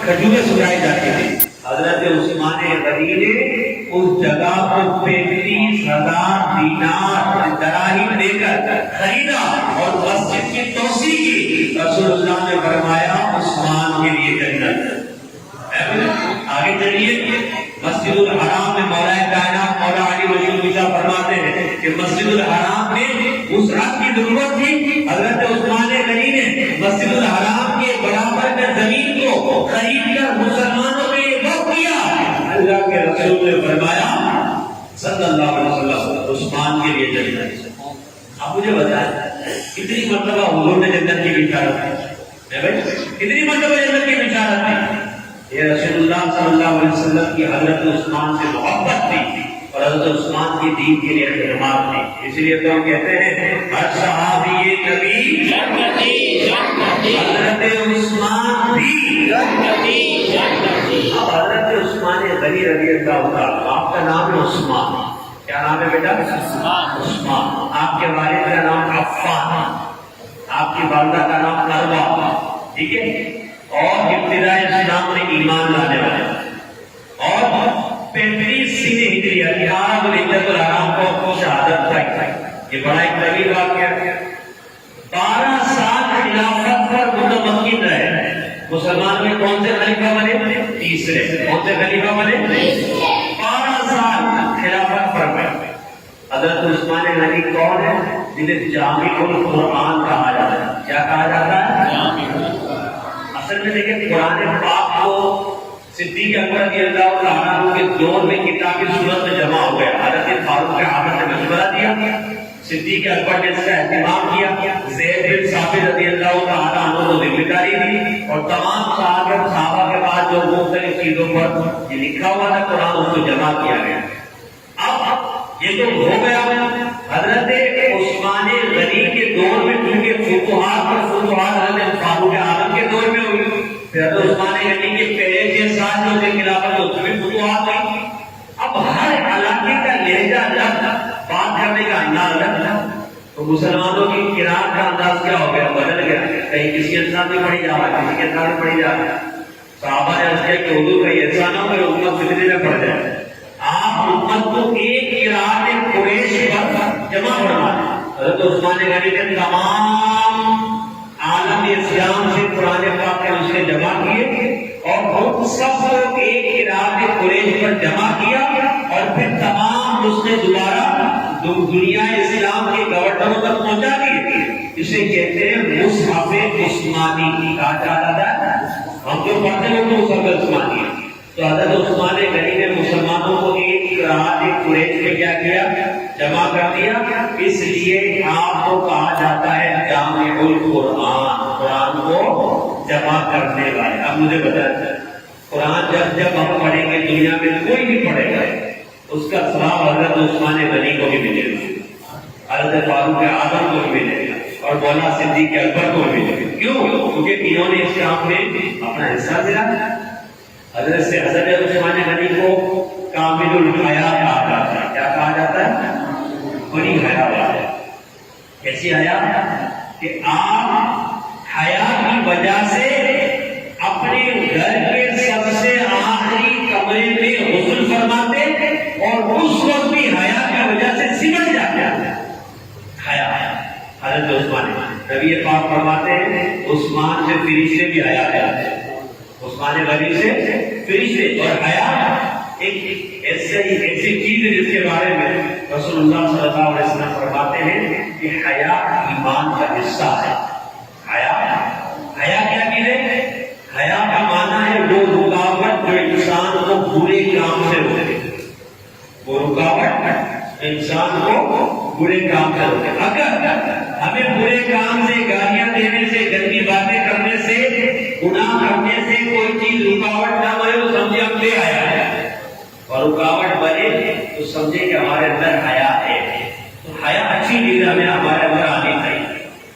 کھجوریں سنائی جاتی تھی. حضرت عثمان غنی نے اس جگہ کو 35,000 دینار دراہم دے کر خریدا اور مسجد کی توسیع کی. رسول اللہ نے فرمایا عثمان کے لیے جنت. آگے چلیے. مسجد الحرام میں مولا کائنات مولا علی رشید میاں فرماتے ہیں کہ مسجد الحرام میں وسعت کی ضرورت تھی. حضرت عثمان غنی نے مسجد الحرام کے برابر میں زمین کو خرید کر مسلمانوں میں وقف کیا. اللہ کے رسول نے فرمایا صلی اللہ علیہ وسلم عثمان کے لیے جنت. آپ مجھے بتائیں کتنی مرتبہ حضور نے جنت کی بشارت دی؟ کتنی مرتبہ جنت کی بشارت دی؟ یہ رسول اللہ صلی اللہ علیہ وسلم کی حضرت عثمان سے محبت تھی اور حضرت عثمان کی دین کے لیے خدمات تھی. اس لیے تو ہم کہتے ہیں ہر صحابی نبی جنتی حضرت عثمان بھی جنتی. اب حضرت عثمان غنی رضی اللہ عنہ آپ کا نام ہے عثمان. کیا نام ہے بیٹا؟ عثمان. آپ کے والد کا نام عفان, آپ کی والدہ کا نام عروہ. ٹھیک ہے. اور ابتداء اسلام میں ایمان لانے والے اور 35 سنیں ہجریہ 11 ذوالحجۃ الحرام کو شہادت پائی. یہ بڑا ایک طویل واقعہ. 12 سال خلافت پر متمکن رہے. مسلمان میں کون سے خلیفہ بنے؟ تیسرے. کون سے خلیفہ بنے؟ 12 سال خلافت پر رہے. حضرت عثمان غنی کون ہے؟ جنہیں جامع القرآن کہا جاتا ہے. کیا کہا جاتا ہے؟ اصل میں دیکھیں قرآن پاک کو صدیق اکبر رضی اللہ عنہ کے دور میں کتابی صورت میں جمع ہو گیا. حضرت فاروق اعظم نے مشورہ دیا, صدیق اکبر نے اس کا اہتمام کیا, زید بن ثابت رضی اللہ عنہ کو ذمہ داری دی اور تمام صحابہ کے بعد جو مختلف چیزوں پر یہ لکھا ہوا تھا قرآن اس کو جمع کیا گیا. اب یہ تو ہو گیا. حضرت عثمان غنی کے دور میں کیونکہ فتوحات حضرت فاروق اعظم کے دور میں ہوئی. پھر حضرت عثمان غنی کے پہلے 6 سال جو تھے خلافت میں اس میں فتوحات ہوئی. اب ہر علاقے کا لہجہ الگ, بات کرنے کا انداز الگ تھا. تو مسلمانوں کی قرات کا انداز کیا ہو گیا؟ بدل گیا. کہیں کسی انداز میں پڑھی جا رہا ہے, کسی کے انداز میں پڑھی جا رہا ہے. صحابہ نے عرض کیا کہ حضور کا ایسا نہ ہو کہ امت فتنے میں پڑ جائے. آپ امت کو ایک قرات قریش پر جمع فرما دیں. حضرت عثمان غنی نے تمام عالم اسلام سے قرآن پاک کے نسخے جمع کیے اور ان سب کو ایک قرات قریش پر جمع کیا اور پھر تمام نسخے دوبارہ دنیا اسلام کے گورنروں تک پہنچا دیے. اسے کہتے ہیں مصحف عثمانی. کہا جاتا ہے ہم جو پڑھتے ہیں وہ مصحف عثمانی ہے. تو حضرت عثمان غنی نے مسلمانوں کو ایک قرات قریش میں کیا کیا؟ جمع کر دیا. اس لیے آپ کو کہا جاتا ہے جامع القرآن, قرآن کو جمع کرنے والے. اب مجھے بتائیں قرآن جب ہم پڑھیں گے دنیا میں کوئی بھی پڑھے گا اس کا ثواب حضرت عثمان غنی کو بھی ملے گا, حضرت فاروق اعظم کو بھی ملے گا اور مولا صدیق اکبر کو بھی ملے گا. کیوں؟ کیونکہ انہوں نے اس کام میں اپنا حصہ دیا. حضرت عثمان غنی کو کامل الحیا کہا جاتا ہے. کیا کہا جاتا ہے؟ بڑی حیا والا. کیسی حیا؟ کہ آپ حیا کی وجہ سے اپنے گھر کے سب سے آخری کمرے میں غسل فرماتے اور اس وقت بھی حیا کی وجہ سے سمٹ جاتے ہیں. حیا حضرت عثمان نبی پاک فرماتے ہیں عثمان سے فرشتے بھی حیا کرتے ہیں. عثمان غنی سے فرشتے اور حیا ایک ایسی چیز ہے جس کے بارے میں رسول اللہ صلی اللہ علیہ وسلم فرماتے ہیں کہ حیا ایمان کا حصہ ہے. حیا کیا چیز ہے؟ حیا کا معنی ہے وہ رکاوٹ جو انسان کو برے کام سے روکے. وہ رکاوٹ انسان کو برے کام سے روکے. اگر ہمیں برے کام سے, گالیاں دینے سے, گندی باتیں کرنے سے, گناہ کرنے سے کوئی چیز رکا